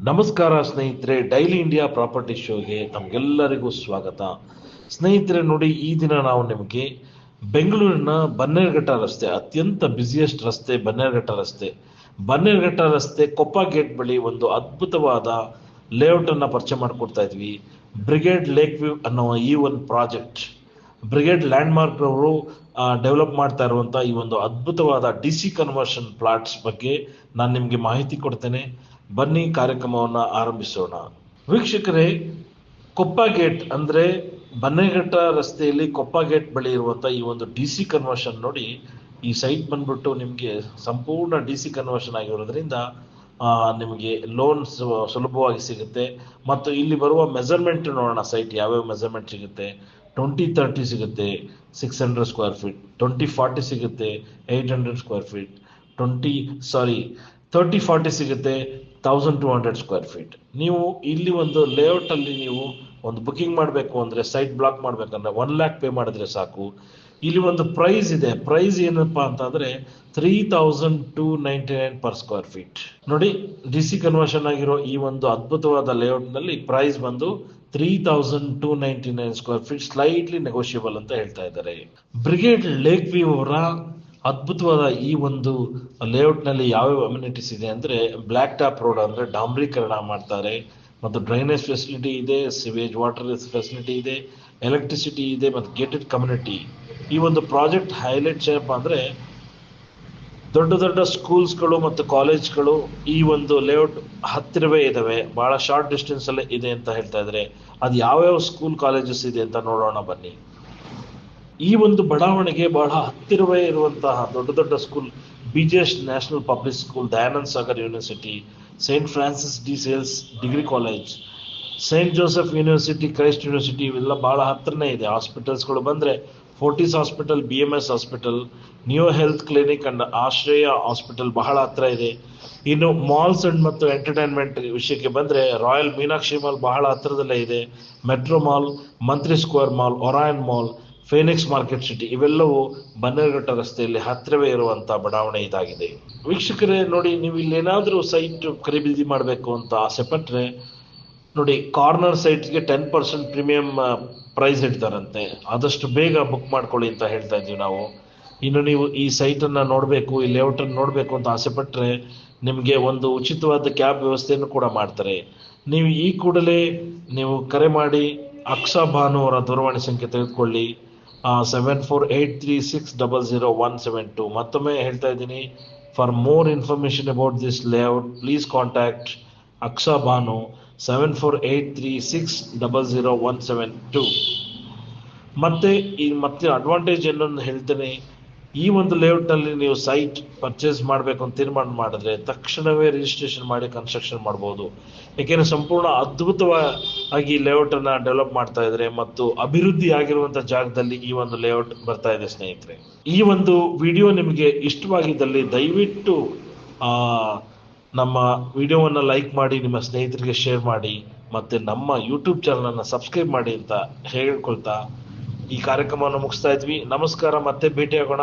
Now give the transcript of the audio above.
ನಮಸ್ಕಾರ ಸ್ನೇಹಿತರೆ, daily India property ಶೋಗೆ ತಮಗೆಲ್ಲರಿಗೂ ಸ್ವಾಗತ. ಸ್ನೇಹಿತರೆ ನೋಡಿ, ಈ ದಿನ ನಾವು ನಿಮಗೆ ಬೆಂಗಳೂರಿನ ಬನ್ನೇರುಘಟ್ಟ ರಸ್ತೆ, ಅತ್ಯಂತ ಬ್ಯುಸಿಯೆಸ್ಟ್ ರಸ್ತೆ ಬನ್ನೇರುಘಟ್ಟ ರಸ್ತೆ ಕೊಪ್ಪ ಗೇಟ್ ಬಳಿ ಒಂದು ಅದ್ಭುತವಾದ ಲೇಔಟ್ ಅನ್ನ ಪರಿಚಯ ಮಾಡಿಕೊಡ್ತಾ ಇದ್ವಿ. ಬ್ರಿಗೇಡ್ ಲೇಕ್ ವ್ಯೂ ಅನ್ನುವ ಈ ಒಂದು ಪ್ರಾಜೆಕ್ಟ್, ಬ್ರಿಗೇಡ್ ಲ್ಯಾಂಡ್ಮಾರ್ಕ್ ಅವರು ಡೆವಲಪ್ ಮಾಡ್ತಾ ಇರುವಂತ ಈ ಒಂದು ಅದ್ಭುತವಾದ DC ಕನ್ವರ್ಷನ್ ಪ್ಲಾಟ್ಸ್ ಬಗ್ಗೆ ನಾನು ನಿಮಗೆ ಮಾಹಿತಿ ಕೊಡ್ತೇನೆ. ಬನ್ನಿ ಕಾರ್ಯಕ್ರಮವನ್ನು ಆರಂಭಿಸೋಣ. ವೀಕ್ಷಕರೇ, ಕೊಪ್ಪ ಗೇಟ್ ಅಂದ್ರೆ ಬನ್ನೇರುಘಟ್ಟ ರಸ್ತೆಯಲ್ಲಿ ಕೊಪ್ಪ ಗೇಟ್ ಬಳಿ ಇರುವಂತ ಈ ಒಂದು DC ಕನ್ವರ್ಷನ್ ನೋಡಿ. ಈ ಸೈಟ್ ಬಂದ್ಬಿಟ್ಟು ನಿಮಗೆ ಸಂಪೂರ್ಣ DC ಕನ್ವರ್ಷನ್ ಆಗಿರೋದ್ರಿಂದ ನಿಮಗೆ ಲೋನ್ ಸುಲಭವಾಗಿ ಸಿಗುತ್ತೆ. ಮತ್ತು ಇಲ್ಲಿ ಬರುವ ಮೆಜರ್ಮೆಂಟ್ ನೋಡೋಣ, ಸೈಟ್ ಯಾವ್ಯಾವ ಮೆಜರ್ಮೆಂಟ್ ಸಿಗುತ್ತೆ. 2030 ಸಿಗುತ್ತೆ 600 ಸ್ಕ್ವೇರ್ ಫೀಟ್, 2040 ಸಿಗುತ್ತೆ 800 ಸ್ಕ್ವೇರ್ ಫೀಟ್, 3040 ಸಿಗುತ್ತೆ 1200 ಸ್ಕ್ವೇರ್ ಫೀಟ್. ನೀವು ಇಲ್ಲಿ ಒಂದು ಲೇಔಟ್ ಅಲ್ಲಿ ನೀವು ಒಂದು ಬುಕಿಂಗ್ ಮಾಡಬೇಕು ಅಂದ್ರೆ, ಸೈಟ್ ಬ್ಲಾಕ್ ಮಾಡ್ಬೇಕಂದ್ರೆ 1 lakh ಪೇ ಮಾಡಿದ್ರೆ ಸಾಕು. ಇಲ್ಲಿ ಒಂದು ಪ್ರೈಸ್ ಇದೆ. ಪ್ರೈಸ್ ಏನಪ್ಪಾ ಅಂತಂದ್ರೆ 3299 ಪರ್ ಸ್ಕ್ವೇರ್ ಫೀಟ್. ನೋಡಿ, DC ಕನ್ವರ್ಷನ್ ಆಗಿರೋ ಈ ಒಂದು ಅದ್ಭುತವಾದ ಲೇಔಟ್ ನಲ್ಲಿ ಪ್ರೈಸ್ ಬಂದು 3299 ಸ್ಕ್ವೇರ್ ಫೀಟ್, ಸ್ಲೈಟ್ಲಿ ನೆಗೋಷಿಯಬಲ್ ಅಂತ ಹೇಳ್ತಾ ಇದ್ದಾರೆ. ಬ್ರಿಗೇಡ್ ಲೇಕ್ ವ್ಯೂ ಅವರ ಅದ್ಭುತವಾದ ಈ ಒಂದು ಲೇಔಟ್ ನಲ್ಲಿ ಯಾವ್ಯಾವ ಅಮ್ಯುನಿಟೀಸ್ ಇದೆ ಅಂದ್ರೆ, ಬ್ಲಾಕ್ ಟಾಪ್ ರೋಡ್ ಅಂದ್ರೆ ಡಾಂಬರೀಕರಣ ಮಾಡ್ತಾರೆ, ಮತ್ತು ಡ್ರೈನೇಜ್ ಫೆಸಿಲಿಟಿ ಇದೆ, ಸಿವೇಜ್ ವಾಟರ್ ಫೆಸಿಲಿಟಿ ಇದೆ, ಎಲೆಕ್ಟ್ರಿಸಿಟಿ ಇದೆ, ಮತ್ತು ಗೇಟೆಡ್ ಕಮ್ಯುನಿಟಿ. ಈ ಒಂದು ಪ್ರಾಜೆಕ್ಟ್ ಹೈಲೈಟ್ಸ್ ಏನಪ್ಪಾ ಅಂದ್ರೆ, ದೊಡ್ಡ ದೊಡ್ಡ ಸ್ಕೂಲ್ಸ್ಗಳು ಮತ್ತು ಕಾಲೇಜ್ಗಳು ಈ ಒಂದು ಲೇಔಟ್ ಹತ್ತಿರವೇ ಇದಾವೆ, ಬಹಳ ಶಾರ್ಟ್ ಡಿಸ್ಟೆನ್ಸ್ ಅಲ್ಲೇ ಇದೆ ಅಂತ ಹೇಳ್ತಾ ಇದ್ದಾರೆ. ಅದು ಯಾವ್ಯಾವ ಸ್ಕೂಲ್ ಕಾಲೇಜಸ್ ಇದೆ ಅಂತ ನೋಡೋಣ ಬನ್ನಿ. ಈ ಒಂದು ಬಡಾವಣೆಗೆ ಬಹಳ ಹತ್ತಿರವೇ ಇರುವಂತಹ ದೊಡ್ಡ ದೊಡ್ಡ school, BJS national public school, Dayanand Sagar university, Saint Francis D sales degree college, Saint Joseph university, Christ university, ಇವೆಲ್ಲ ಬಹಳ ಹತ್ರನೇ ಇದೆ. ಹಾಸ್ಪಿಟಲ್ಸ್ಗಳು ಬಂದ್ರೆ Fortis hospital, BMS hospital, new health clinic and ಆಶ್ರಯ ಹಾಸ್ಪಿಟಲ್ ಬಹಳ ಹತ್ರ ಇದೆ. ಇನ್ನು ಮಾಲ್ಸ್ ಅಂಡ್ ಮತ್ತು ಎಂಟರ್ಟೈನ್ಮೆಂಟ್ ವಿಷಯಕ್ಕೆ ಬಂದ್ರೆ, ರಾಯಲ್ ಮೀನಾಕ್ಷಿ ಮಾಲ್ ಬಹಳ ಹತ್ರದಲ್ಲೇ ಇದೆ, metro mall, Mantri square mall, Orion mall, Phoenix market city, ಇವೆಲ್ಲವೂ ಬನ್ನೇರುಘಟ್ಟ ರಸ್ತೆಯಲ್ಲಿ ಹತ್ತಿರವೇ ಇರುವಂತಹ ಬಡಾವಣೆ ಇದಾಗಿದೆ. ವೀಕ್ಷಕರೇ ನೋಡಿ, ನೀವು ಇಲ್ಲಿ ಏನಾದ್ರೂ ಸೈಟ್ ಖರೀದಿ ಮಾಡಬೇಕು ಅಂತ ಆಸೆ ಪಟ್ರೆ ನೋಡಿ, ಕಾರ್ನರ್ ಸೈಟ್ಗೆ 10% ಪ್ರೀಮಿಯಂ ಪ್ರೈಸ್ ಇಡ್ತಾರಂತೆ. ಆದಷ್ಟು ಬೇಗ ಬುಕ್ ಮಾಡ್ಕೊಳ್ಳಿ ಅಂತ ಹೇಳ್ತಾ ಇದ್ದೀವಿ ನಾವು. ಇನ್ನು ನೀವು ಈ ಸೈಟ್ ಅನ್ನ ನೋಡಬೇಕು, ಈ ಲೇಔಟ್ ಅನ್ನು ನೋಡಬೇಕು ಅಂತ ಆಸೆ ಪಟ್ರೆ ನಿಮಗೆ ಒಂದು ಉಚಿತವಾದ ಕ್ಯಾಬ್ ವ್ಯವಸ್ಥೆಯನ್ನು ಕೂಡ ಮಾಡ್ತಾರೆ. ನೀವು ಈ ಕೂಡಲೇ ನೀವು ಕರೆ ಮಾಡಿ ಅಕ್ಷಾ ಭಾನು ಅವರ ದೂರವಾಣಿ ಸಂಖ್ಯೆ ತೆಗೆದುಕೊಳ್ಳಿ, 7483600172. ಮತ್ತೊಮ್ಮೆ ಹೇಳ್ತಾ ಇದ್ದೀನಿ, for more information about this layout please contact Aksha Bhanu 7483600172. ಮತ್ತೆ ಅಡ್ವಾಂಟೇಜ್ ಏನನ್ನು ಹೇಳ್ತೇನೆ, ಈ ಒಂದು ಲೇಔಟ್ ನಲ್ಲಿ ನೀವು ಸೈಟ್ ಪರ್ಚೇಸ್ ಮಾಡಬೇಕು ಅಂತ ತೀರ್ಮಾನ ಮಾಡಿದ್ರೆ ತಕ್ಷಣವೇ ರಿಜಿಸ್ಟ್ರೇಷನ್ ಮಾಡಿ ಕನ್ಸ್ಟ್ರಕ್ಷನ್ ಮಾಡಬಹುದು. ಯಾಕೆಂದ್ರೆ ಸಂಪೂರ್ಣ ಅದ್ಭುತವಾಗಿ ಲೇಔಟ್ ಅನ್ನ ಡೆವಲಪ್ ಮಾಡ್ತಾ ಇದ್ದಾರೆ, ಮತ್ತು ಅಭಿವೃದ್ಧಿ ಆಗಿರುವಂತಹ ಜಾಗದಲ್ಲಿ ಈ ಒಂದು ಲೇಔಟ್ ಬರ್ತಾ ಇದೆ. ಸ್ನೇಹಿತರೆ, ಈ ಒಂದು ವಿಡಿಯೋ ನಿಮಗೆ ಇಷ್ಟವಾಗಿದ್ದಲ್ಲಿ ದಯವಿಟ್ಟು ನಮ್ಮ ವಿಡಿಯೋವನ್ನು ಲೈಕ್ ಮಾಡಿ, ನಿಮ್ಮ ಸ್ನೇಹಿತರಿಗೆ ಶೇರ್ ಮಾಡಿ, ಮತ್ತೆ ನಮ್ಮ ಯೂಟ್ಯೂಬ್ ಚಾನಲ್ ಅನ್ನ ಸಬ್ಸ್ಕ್ರೈಬ್ ಮಾಡಿ ಅಂತ ಹೇಳ್ಕೊಳ್ತಾ ಈ ಕಾರ್ಯಕ್ರಮವನ್ನು ಮುಗಿಸ್ತಾ ಇದ್ವಿ. ನಮಸ್ಕಾರ, ಮತ್ತೆ ಭೇಟಿಯಾಗೋಣ.